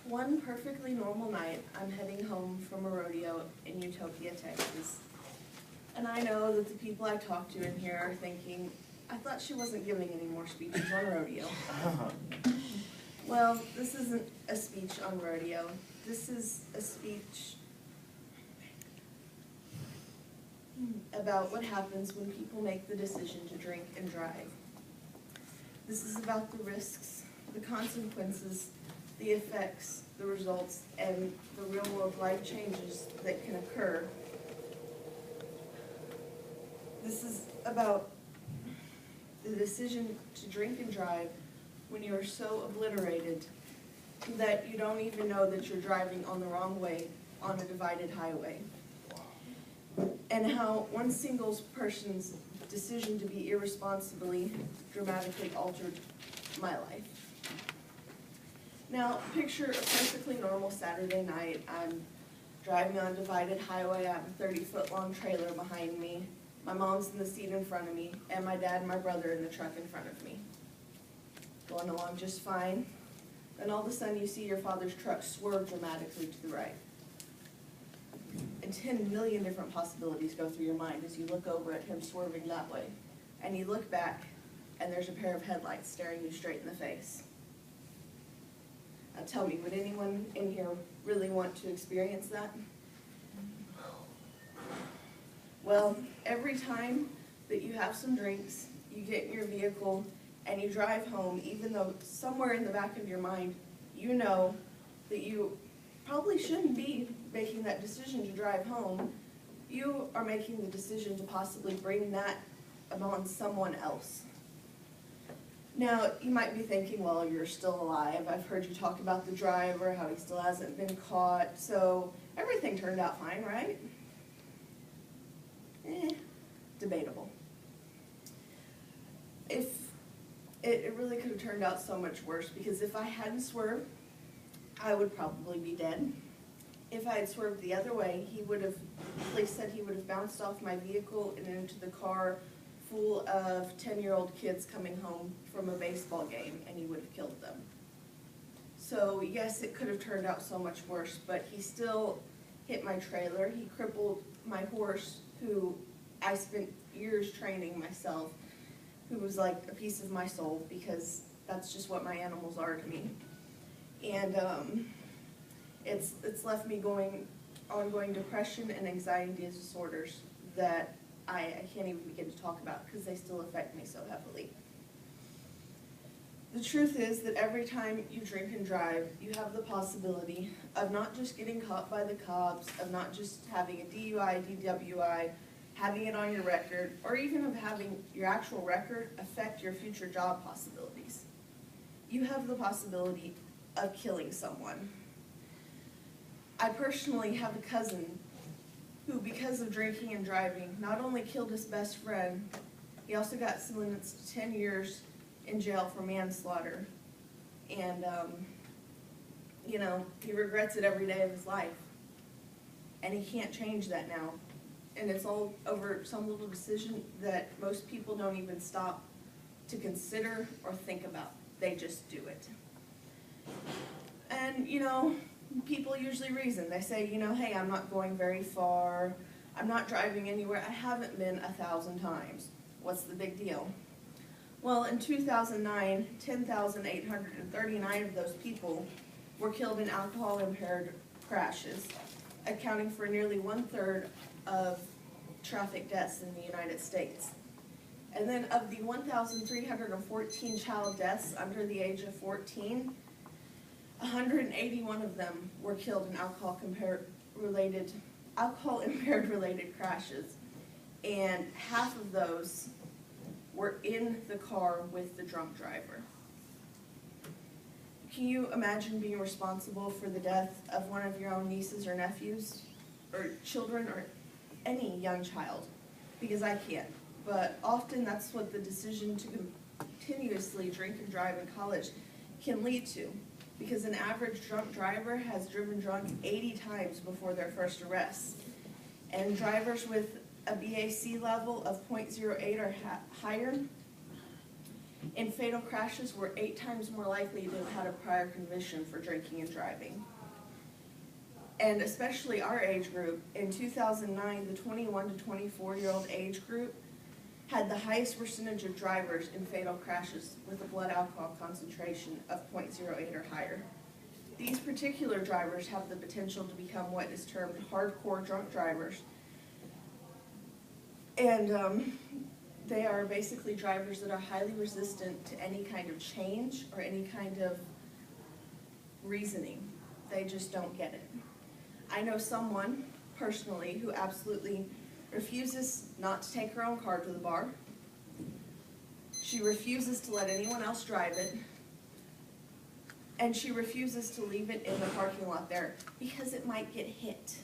One perfectly normal night, I'm heading home from a rodeo in Utopia, Texas. And I know that the people I talk to in here are thinking, I thought she wasn't giving any more speeches on rodeo. Well, this isn't a speech on rodeo. This is a speech about what happens when people make the decision to drink and drive. This is about the risks, the consequences, the effects, the results, and the real-world life changes that can occur. This is about the decision to drink and drive when you are so obliterated that you don't even know that you're driving on the wrong way on a divided highway. And how one single person's decision to be irresponsibly dramatically altered my life. Now, picture a perfectly normal Saturday night. I'm driving on a divided highway. I have a 30-foot long trailer behind me. My mom's in the seat in front of me, and my dad and my brother in the truck in front of me. Going along just fine. Then all of a sudden you see your father's truck swerve dramatically to the right. And 10 million different possibilities go through your mind as you look over at him swerving that way. And you look back, and there's a pair of headlights staring you straight in the face. Now tell me, would anyone in here really want to experience that? Well, every time that you have some drinks, you get in your vehicle, and you drive home, even though somewhere in the back of your mind, you know that you probably shouldn't be making that decision to drive home, you are making the decision to possibly bring that upon someone else. Now, you might be thinking, well, you're still alive. I've heard you talk about the driver, how he still hasn't been caught, so everything turned out fine, right? Debatable. It really could have turned out so much worse, because if I hadn't swerved, I would probably be dead. If I had swerved the other way, police said he would have bounced off my vehicle and into the car full of 10-year-old kids coming home from a baseball game, and he would have killed them. So yes, it could have turned out so much worse, but he still hit my trailer. He crippled my horse, who I spent years training myself, who was like a piece of my soul, because that's just what my animals are to me. And it's left me ongoing depression and anxiety disorders that I can't even begin to talk about, because they still affect me so heavily. The truth is that every time you drink and drive, you have the possibility of not just getting caught by the cops, of not just having a DUI, DWI, having it on your record, or even of having your actual record affect your future job possibilities. You have the possibility of killing someone. I personally have a cousin who, because of drinking and driving, not only killed his best friend, he also got sentenced to 10 years in jail for manslaughter. And, he regrets it every day of his life. And he can't change that now. And it's all over some little decision that most people don't even stop to consider or think about. They just do it. And, people usually reason. They say, hey, I'm not going very far. I'm not driving anywhere. I haven't been 1,000 times. What's the big deal? Well, in 2009, 10,839 of those people were killed in alcohol-impaired crashes, accounting for nearly 1/3 of traffic deaths in the United States. And then of the 1,314 child deaths under the age of 14, 181 of them were killed in alcohol-impaired related crashes. And half of those were in the car with the drunk driver. Can you imagine being responsible for the death of one of your own nieces or nephews, or children, or any young child? Because I can't. But often that's what the decision to continuously drink and drive in college can lead to. Because an average drunk driver has driven drunk 80 times before their first arrest. And drivers with a BAC level of 0.08 or higher and fatal crashes were 8 times more likely to have had a prior conviction for drinking and driving. And especially our age group, in 2009, the 21 to 24-year-old age group had the highest percentage of drivers in fatal crashes with a blood alcohol concentration of 0.08 or higher. These particular drivers have the potential to become what is termed hardcore drunk drivers. And they are basically drivers that are highly resistant to any kind of change or any kind of reasoning. They just don't get it. I know someone personally who absolutely refuses not to take her own car to the bar. She refuses to let anyone else drive it. And she refuses to leave it in the parking lot there because it might get hit.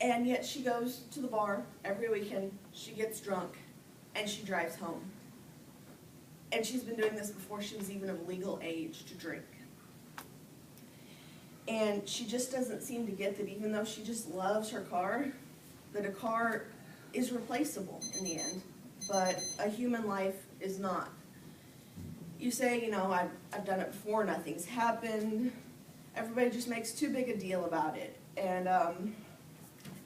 And yet she goes to the bar every weekend, she gets drunk, and she drives home. And she's been doing this before she was even of legal age to drink. And she just doesn't seem to get that even though she just loves her car, that a car is replaceable in the end, but a human life is not. You say, you know, I've done it before, nothing's happened. Everybody just makes too big a deal about it. And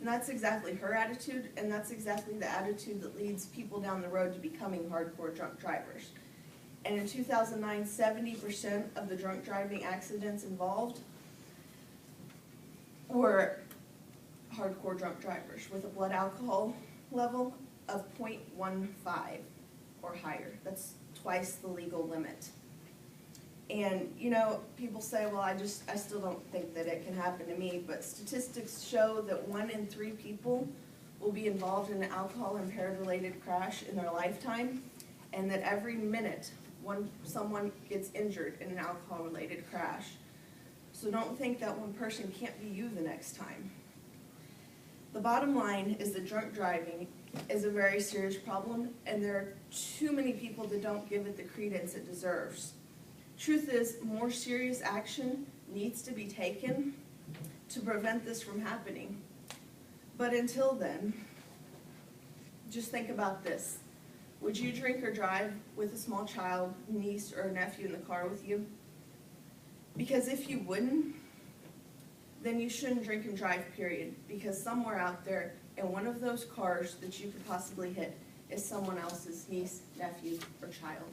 that's exactly her attitude, and that's exactly the attitude that leads people down the road to becoming hardcore drunk drivers. And in 2009, 70% of the drunk driving accidents involved were hardcore drunk drivers with a blood alcohol level of 0.15 or higher. That's twice the legal limit. And, you know, people say, well, I still don't think that it can happen to me, but statistics show that 1 in 3 people will be involved in an alcohol-impaired related crash in their lifetime, and that every minute someone gets injured in an alcohol-related crash. So don't think that one person can't be you the next time. The bottom line is that drunk driving is a very serious problem, and there are too many people that don't give it the credence it deserves. Truth is, more serious action needs to be taken to prevent this from happening. But until then, just think about this. Would you drink or drive with a small child, niece, or nephew in the car with you? Because if you wouldn't, then you shouldn't drink and drive, period. Because somewhere out there in one of those cars that you could possibly hit is someone else's niece, nephew, or child.